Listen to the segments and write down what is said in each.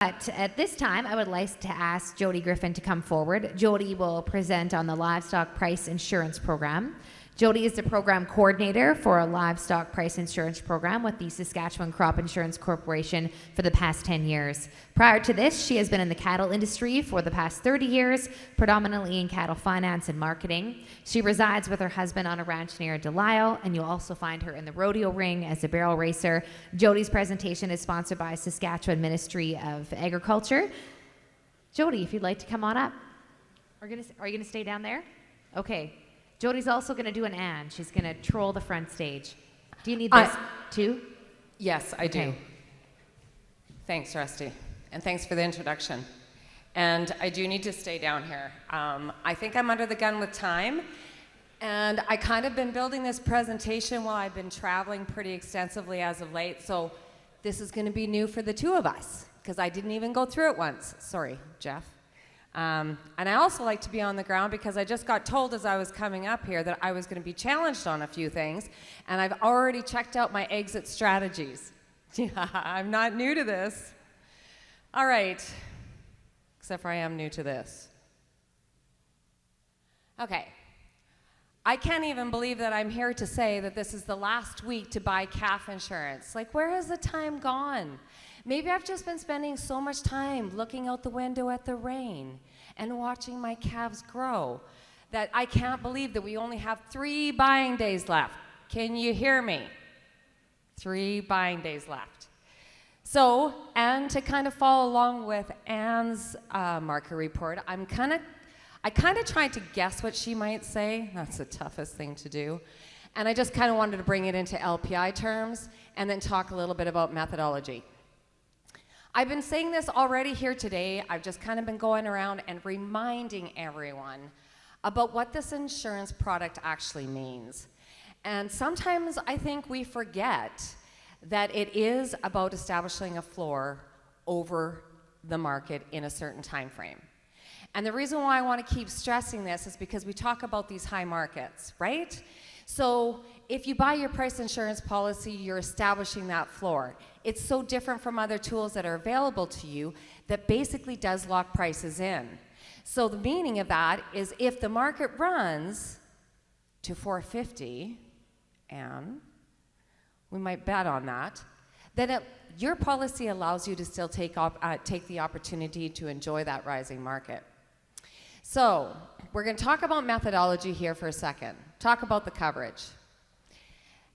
But at this time, I would like to ask Jodie Griffin to come forward. Jodie will present on the Livestock Price Insurance Program. Jodie is the program coordinator for a livestock price insurance program with the Saskatchewan Crop Insurance Corporation for the past 10 years. Prior to this, she has been in the cattle industry for the past 30 years, predominantly in cattle finance and marketing. She resides with her husband on a ranch near Delisle, and you'll also find her in the rodeo ring as a barrel racer. Jodie's presentation is sponsored by Saskatchewan Ministry of Agriculture. Jodie, if you'd like to come on up. Are you going to stay down there? Okay. Jodie's also going to do an and. She's going to troll the front stage. Do you need this too? Yes, I do. Okay. Thanks, Rusty. And thanks for the introduction. And I do need to stay down here. I think I'm under the gun with time. And I kind of been building this presentation while I've been traveling pretty extensively as of late. So this is going to be new for the two of us because I didn't even go through it once. Sorry, Jeff. And I also like to be on the ground because I just got told as I was coming up here that I was going to be challenged on a few things, and I've already checked out my exit strategies. Yeah, I'm not new to this. All right, except for I am new to this. Okay, I can't even believe that I'm here to say that this is the last week to buy calf insurance. Like, where has the time gone? Maybe I've just been spending so much time looking out the window at the rain and watching my calves grow that I can't believe that we only have 3 buying days left. Can you hear me? 3 buying days left. So, and to kind of follow along with Anne's market report, I kind of tried to guess what she might say. That's the toughest thing to do. And I just kind of wanted to bring it into LPI terms and then talk a little bit about methodology. I've been saying this already here today. I've just kind of been going around and reminding everyone about what this insurance product actually means. And sometimes I think we forget that it is about establishing a floor over the market in a certain time frame. And the reason why I want to keep stressing this is because we talk about these high markets, right? So if you buy your price insurance policy, you're establishing that floor. It's so different from other tools that are available to you that basically does lock prices in. So the meaning of that is if the market runs to 450, and we might bet on that, then your policy allows you to still take the opportunity to enjoy that rising market. So we're going to talk about methodology here for a second. Talk about the coverage.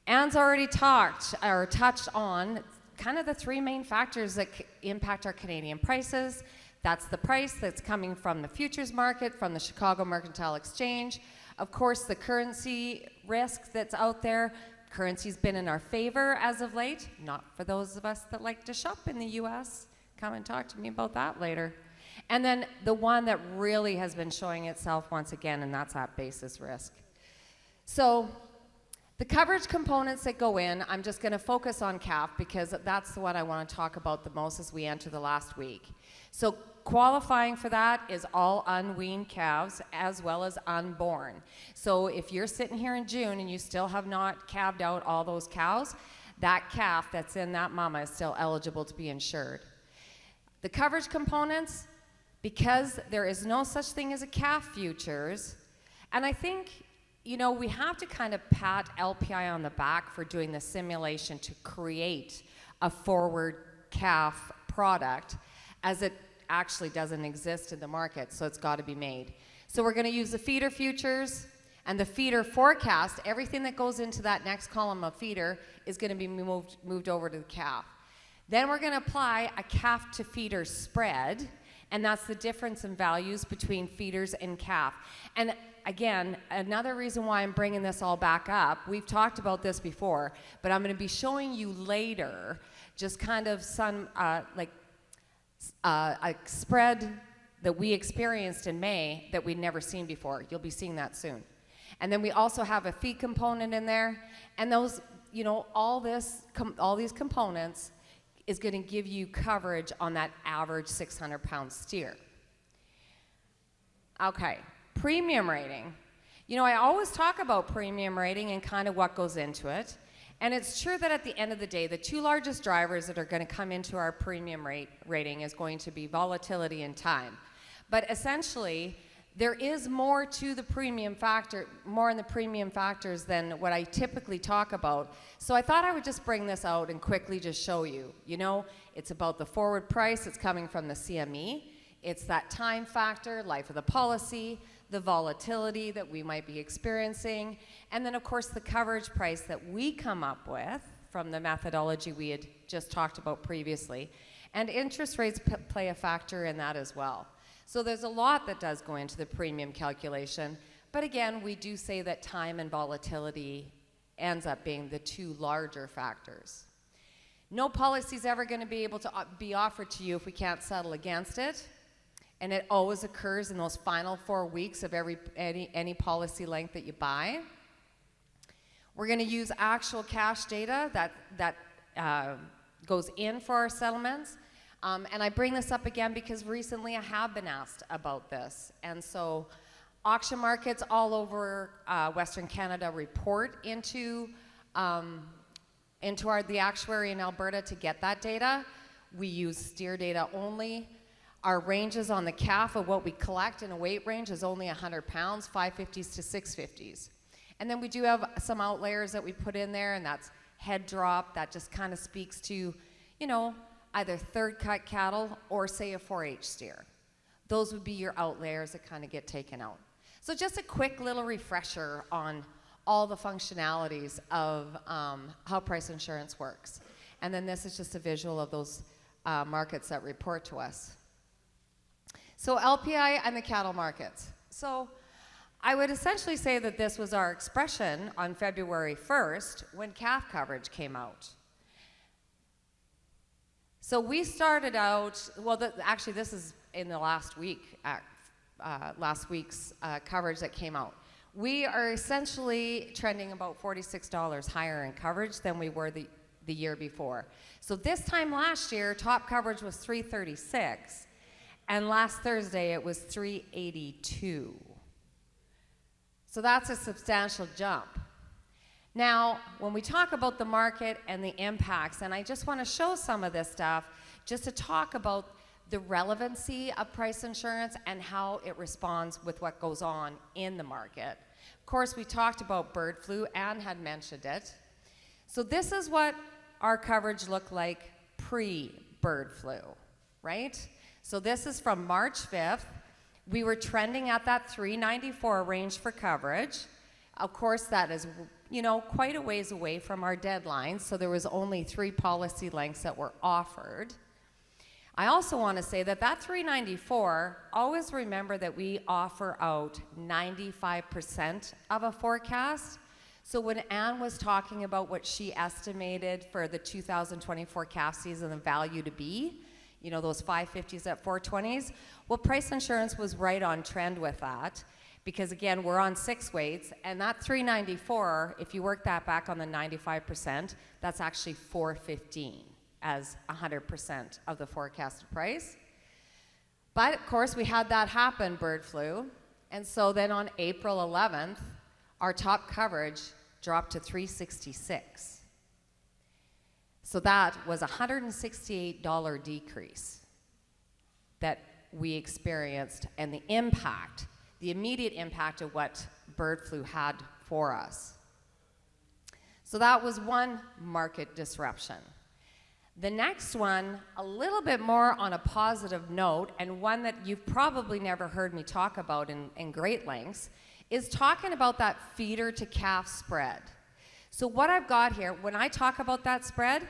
Anne's already touched on kind of the 3 main factors that impact our Canadian prices. That's the price that's coming from the futures market, from the Chicago Mercantile Exchange. Of course, the currency risk that's out there. Currency's been in our favor as of late, not for those of us that like to shop in the US. Come and talk to me about that later. And then the one that really has been showing itself once again, and that's that basis risk. So the coverage components that go in, I'm just going to focus on calf because that's the one I want to talk about the most as we enter the last week. So qualifying for that is all unweaned calves as well as unborn. So if you're sitting here in June and you still have not calved out all those cows, that calf that's in that mama is still eligible to be insured. The coverage components, because there is no such thing as a calf futures, and I think we have to kind of pat LPI on the back for doing the simulation to create a forward calf product, as it actually doesn't exist in the market, so it's got to be made. So we're going to use the feeder futures and the feeder forecast. Everything that goes into that next column of feeder is going to be moved over to the calf. Then we're going to apply a calf to feeder spread, and that's the difference in values between feeders and calf. And again, another reason why I'm bringing this all back up, we've talked about this before, but I'm going to be showing you later just kind of some a spread that we experienced in May that we'd never seen before. You'll be seeing that soon. And then we also have a feed component in there, and those, all these components is going to give you coverage on that average 600-pound steer. Okay, premium rating. I always talk about premium rating and kind of what goes into it. And it's true that at the end of the day, the two largest drivers that are going to come into our premium rating is going to be volatility and time. But essentially, there is more to the premium factor, more in the premium factors than what I typically talk about. So I thought I would just bring this out and quickly just show you. You know, it's about the forward price. It's coming from the CME. It's that time factor, life of the policy, the volatility that we might be experiencing, and then of course the coverage price that we come up with from the methodology we had just talked about previously. And interest rates play a factor in that as well. So there's a lot that does go into the premium calculation, but again, we do say that time and volatility ends up being the two larger factors. No policy is ever going to be able to be offered to you if we can't settle against it. And it always occurs in those final 4 weeks of any policy length that you buy. We're going to use actual cash data that goes in for our settlements. And I bring this up again because recently I have been asked about this. And so auction markets all over Western Canada report into the actuary in Alberta to get that data. We use steer data only. Our ranges on the calf of what we collect in a weight range is only 100 pounds, 550s to 650s. And then we do have some outliers that we put in there, and that's head drop. That just kind of speaks to, you know, either third cut cattle or say a 4-H steer. Those would be your outliers that kind of get taken out. So just a quick little refresher on all the functionalities of how price insurance works. And then this is just a visual of those markets that report to us. So LPI and the cattle markets. So I would essentially say that this was our expression on February 1st when calf coverage came out. So we started out, well, actually this is in the last week, last week's coverage that came out. We are essentially trending about $46 higher in coverage than we were the year before. So this time last year, top coverage was $336. And last Thursday, it was $382. So that's a substantial jump. Now, when we talk about the market and the impacts, and I just want to show some of this stuff, just to talk about the relevancy of price insurance and how it responds with what goes on in the market. Of course, we talked about bird flu. Anne had mentioned it. So this is what our coverage looked like pre-bird flu, right? So this is from March 5th. We were trending at that $394 range for coverage. Of course, that is, you know, quite a ways away from our deadline, so there was only 3 policy lengths that were offered. I also want to say that $394, always remember that we offer out 95% of a forecast. So when Anne was talking about what she estimated for the 2024 calf season, the value to be, you know, those 550s at 420s. Well, price insurance was right on trend with that because, again, we're on 6 weights, and that $394, if you work that back on the 95%, that's actually $415 as 100% of the forecasted price. But, of course, we had that happen, bird flu, and so then on April 11th, our top coverage dropped to $366. So that was a $168 decrease that we experienced, and the impact, the immediate impact of what bird flu had for us. So that was one market disruption. The next one, a little bit more on a positive note, and one that you've probably never heard me talk about in great lengths, is talking about that feeder to calf spread. So what I've got here, when I talk about that spread,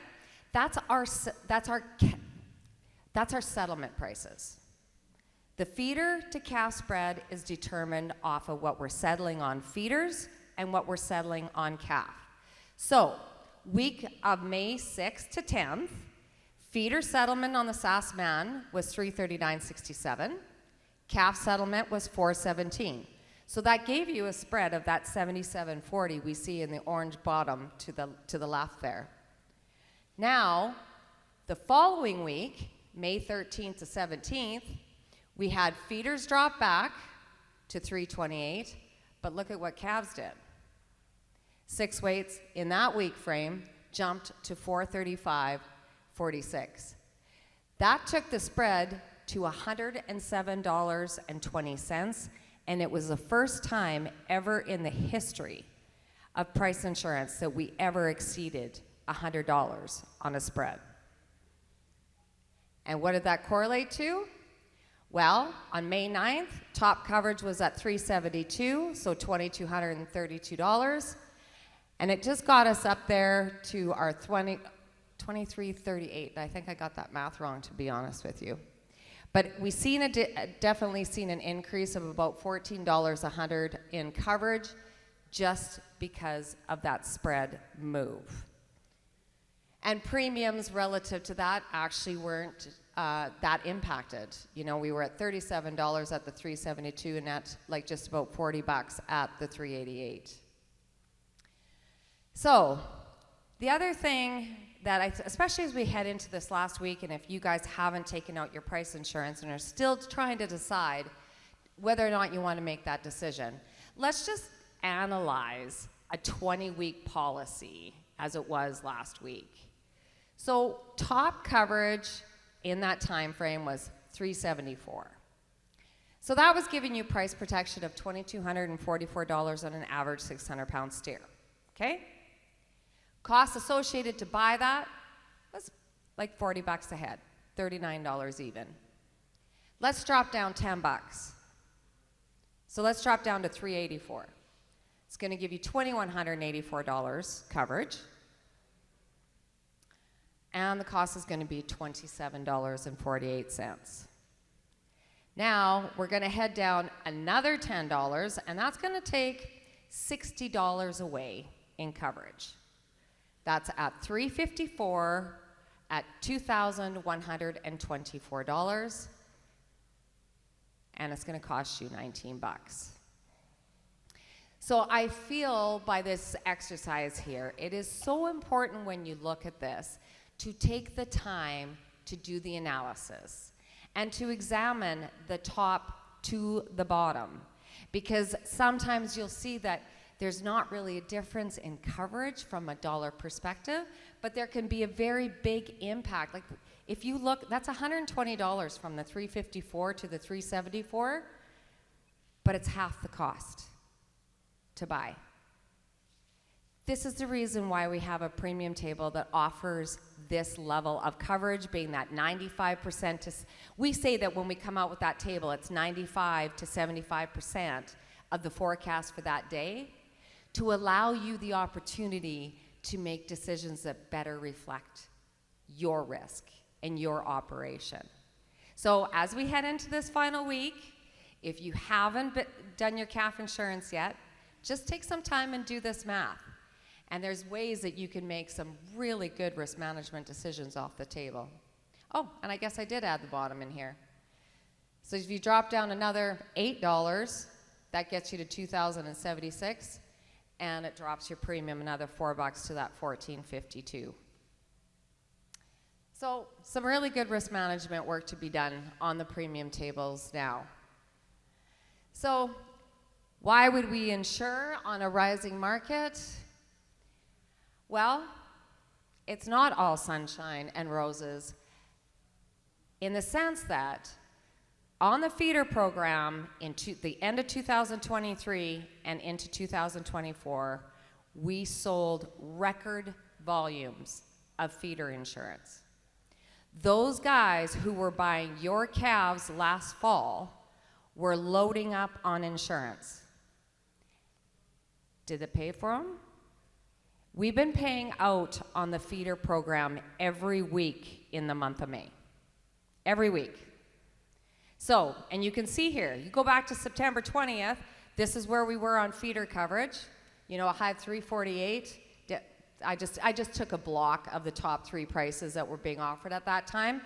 that's our settlement prices. The feeder to calf spread is determined off of what we're settling on feeders and what we're settling on calf. So, week of May 6th to 10th, feeder settlement on the Saskman was $339.67. Calf settlement was $417. So that gave you a spread of that $77.40 we see in the orange bottom to the left there. Now, the following week, May 13th to 17th, we had feeders drop back to $328, but look at what calves did. 6 weights in that week frame jumped to $435.46. That took the spread to $107.20, and it was the first time ever in the history of price insurance that we ever exceeded $100 on a spread. And what did that correlate to? Well, on May 9th, top coverage was at $372, so $2,232. And it just got us up there to our $23.38. I think I got that math wrong, to be honest with you. But we definitely seen an increase of about $14 in coverage just because of that spread move. And premiums relative to that actually weren't that impacted. You know, we were at $37 at the 372 and at like just about $40 at the 388. So the other thing that especially as we head into this last week, and if you guys haven't taken out your price insurance and are still trying to decide whether or not you want to make that decision, let's just analyze a 20-week policy as it was last week. So top coverage in that time frame was $374. So that was giving you price protection of $2,244 on an average 600-pound steer, okay? Costs associated to buy that was like $40 a head, $39 even. Let's drop down $10. So let's drop down to $384. It's going to give you $2,184 coverage. And the cost is going to be $27.48. Now, we're going to head down another $10, and that's going to take $60 away in coverage. That's at $354 at $2,124, and it's going to cost you $19. So I feel by this exercise here, it is so important when you look at this to take the time to do the analysis and to examine the top to the bottom, because sometimes you'll see that there's not really a difference in coverage from a dollar perspective, but there can be a very big impact. Like if you look, that's $120 from the 354 to the 374, but it's half the cost to buy. This is the reason why we have a premium table that offers this level of coverage, being that 95% to, we say that when we come out with that table, it's 95 to 75% of the forecast for that day, to allow you the opportunity to make decisions that better reflect your risk and your operation. So as we head into this final week, if you haven't done your calf insurance yet, just take some time and do this math. And there's ways that you can make some really good risk management decisions off the table. Oh, and I guess I did add the bottom in here. So if you drop down another $8, that gets you to $2,076, and it drops your premium another $4 to that $1,452. So some really good risk management work to be done on the premium tables now. So why would we insure on a rising market? Well, it's not all sunshine and roses, in the sense that on the feeder program into the end of 2023 and into 2024, we sold record volumes of feeder insurance. Those guys who were buying your calves last fall were loading up on insurance. Did it pay for them? We've been paying out on the feeder program every week in the month of May. Every week. So, and you can see here, you go back to September 20th, this is where we were on feeder coverage. You know, I had 348. I just took a block of the top 3 prices that were being offered at that time.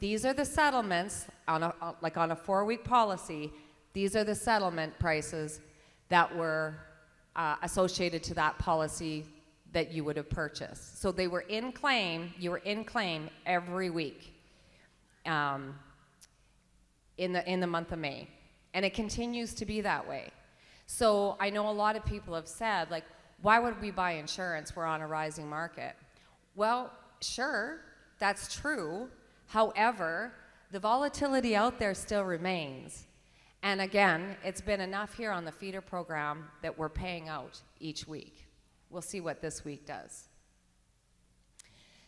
These are the settlements, on a 4-week policy, these are the settlement prices that were associated to that policy that you would have purchased. So they were in claim, you were in claim every week in the month of May. And it continues to be that way. So I know a lot of people have said, like, why would we buy insurance? We're on a rising market. Well, sure, that's true. However, the volatility out there still remains. And again, it's been enough here on the feeder program that we're paying out each week. We'll see what this week does.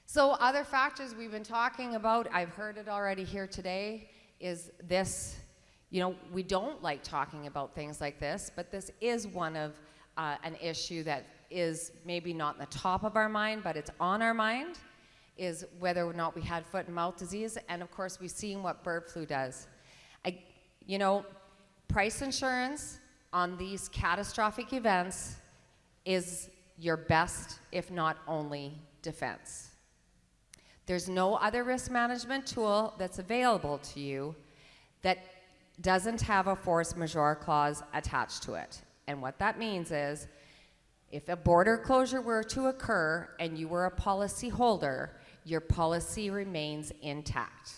So other factors we've been talking about, I've heard it already here today, is this, we don't like talking about things like this, but this is one of an issue that is maybe not in the top of our mind, but it's on our mind, is whether or not we had foot and mouth disease. And of course, we've seen what bird flu does. Price insurance on these catastrophic events is your best, if not only, defense. There's no other risk management tool that's available to you that doesn't have a force majeure clause attached to it. And what that means is, if a border closure were to occur and you were a policy holder, your policy remains intact.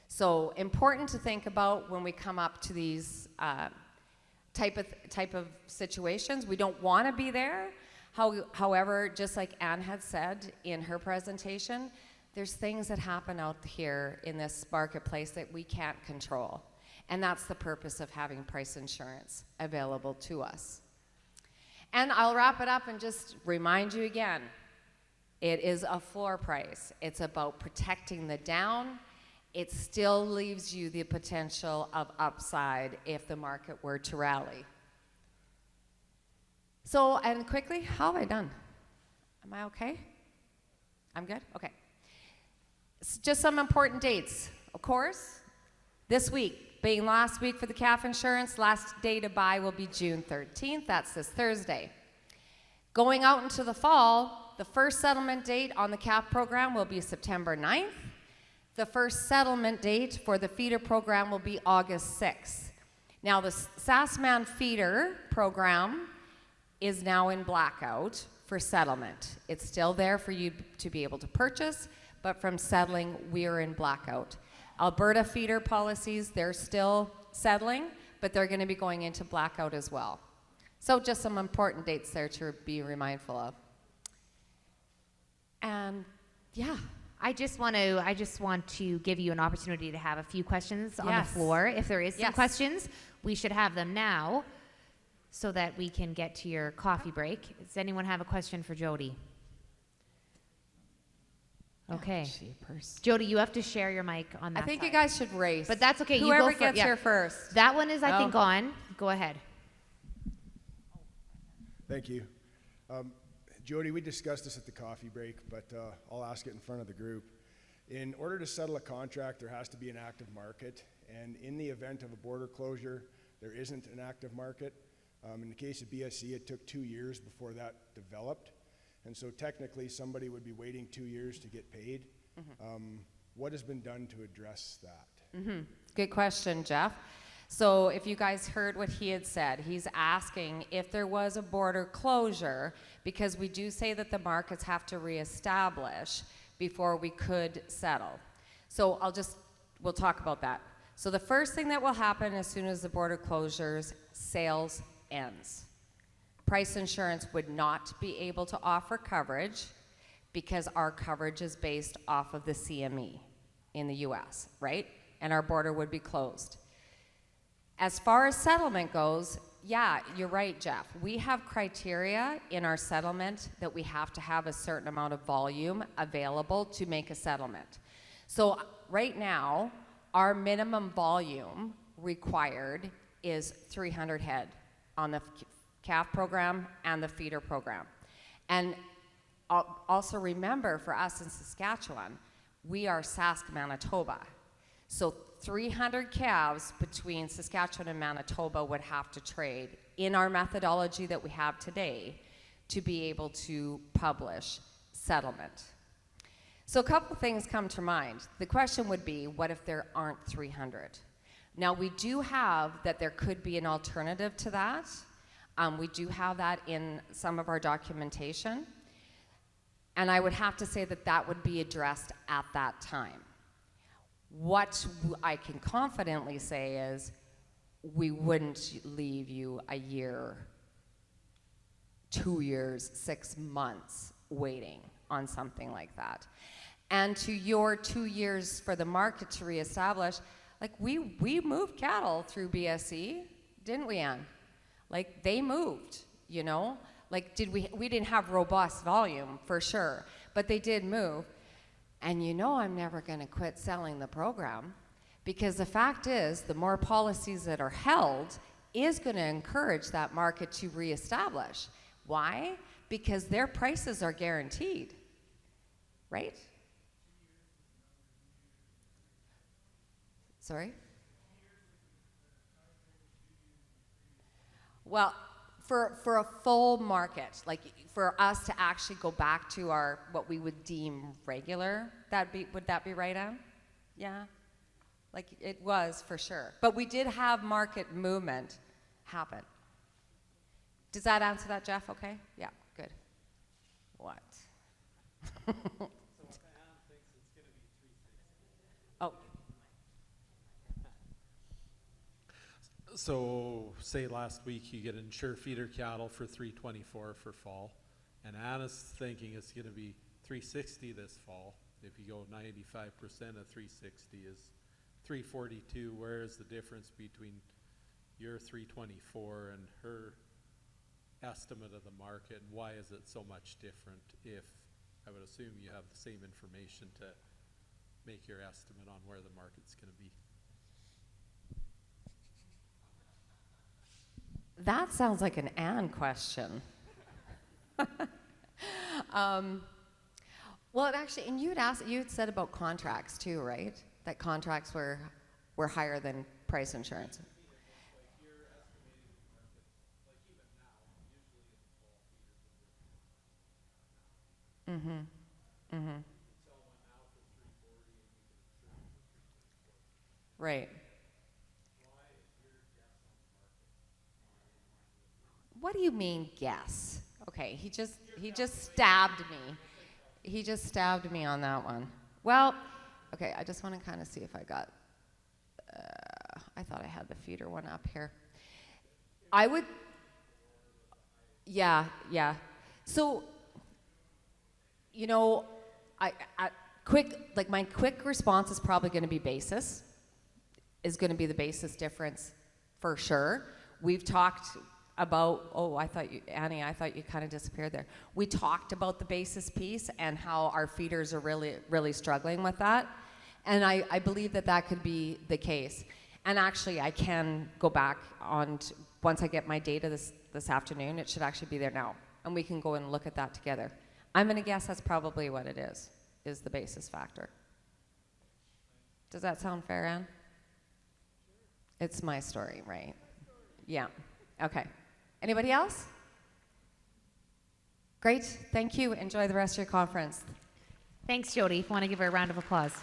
So important to think about when we come up to these type of situations. We don't want to be there. However, just like Anne had said in her presentation, there's things that happen out here in this marketplace that we can't control. And that's the purpose of having price insurance available to us. And I'll wrap it up and just remind you again, it is a floor price. It's about protecting the down. It still leaves you the potential of upside if the market were to rally. So, and quickly, how have I done? Am I okay? I'm good? Okay. Just some important dates. Of course, this week, being last week for the calf insurance, last day to buy will be June 13th. That's this Thursday. Going out into the fall, the first settlement date on the calf program will be September 9th. The first settlement date for the feeder program will be August 6th. Now, the Saskman feeder program is now in blackout for settlement. It's still there for you to be able to purchase, but from settling, we are in blackout. Alberta feeder policies, they're still settling, but they're going to be going into blackout as well. So just some important dates there to be mindful of. And yeah. I just want to give you an opportunity to have a few questions on the floor. If there is some questions, we should have them now so that we can get to your coffee break. Does anyone have a question for Jodie? Okay. Jodie, you have to share your mic on that I think side. you guys should race. But that's okay. Whoever you go gets here first. That one is, I think, on. Go ahead. Thank you. Jodie, we discussed this at the coffee break, but I'll ask it in front of the group. In order to settle a contract, there has to be an active market, and in the event of a border closure, there isn't an active market. In the case of BSC, it took 2 years before that developed, and so technically somebody would be waiting 2 years to get paid. What has been done to address that? Good question, Jeff. So if you guys heard what he had said, he's asking if there was a border closure, because we do say that the markets have to reestablish before we could settle. So we'll talk about that. So the first thing that will happen as soon as the border closures, sales ends. Price insurance would not be able to offer coverage because our coverage is based off of the CME in the US, right? And our border would be closed. As far as settlement goes, yeah, you're right, Jeff. We have criteria in our settlement that we have to have a certain amount of volume available to make a settlement. So right now, our minimum volume required is 300 head on the calf program and the feeder program. And also remember, for us in Saskatchewan, we are Sask, Manitoba. So 300 calves between Saskatchewan and Manitoba would have to trade in our methodology that we have today to be able to publish settlement. So a couple things come to mind. The question would be, what if there aren't 300? Now, we do have that there could be an alternative to that. We do have that in some of our documentation. And I would have to say that that would be addressed at that time. What I can confidently say is we wouldn't leave you a year 2 years, 6 months waiting on something like that. And to your 2 years for the market to reestablish, like we moved cattle through BSE, didn't we, Ann? Like they moved, you know? Like we didn't have robust volume for sure, but they did move. And you know I'm never gonna quit selling the program, because the fact is the more policies that are held is gonna encourage that market to reestablish. Why? Because their prices are guaranteed, right? Sorry? Well, for a full market, like for us to actually go back to our, what we would deem regular, would that be right, Ann? Yeah? Like it was for sure. But we did have market movement happen. Does that answer that, Jeff? Okay? Yeah, good. What? Oh. So say last week you get insure feeder cattle for 324 for fall, and Anna's thinking it's going to be 360 this fall. If you go 95% of 360 is 342. Where is the difference between your 324 and her estimate of the market, and why is it so much different if I would assume you have the same information to make your estimate on where the market's going to be? That sounds like an Ann question. Well, it actually, and you'd said about contracts too, right? That contracts were higher than price insurance. Mm-hmm. Mm-hmm. Right. What do you mean guess? Okay, he just stabbed me. He just stabbed me on that one. Well, okay, I just want to kind of see if I got, I thought I had the feeder one up here. I would, yeah. So, you know, my quick response is probably going to be basis, is going to be the basis difference for sure. We've talked about, Annie, I thought you kind of disappeared there. We talked about the basis piece and how our feeders are really struggling with that. And I believe that could be the case. And actually, I can go back on, once I get my data this afternoon, it should actually be there now. And we can go and look at that together. I'm going to guess that's probably what it is the basis factor. Does that sound fair, Ann? It's my story, right? Yeah. Okay. Anybody else? Great. Thank you. Enjoy the rest of your conference. Thanks, Jodie. If you want to give her a round of applause.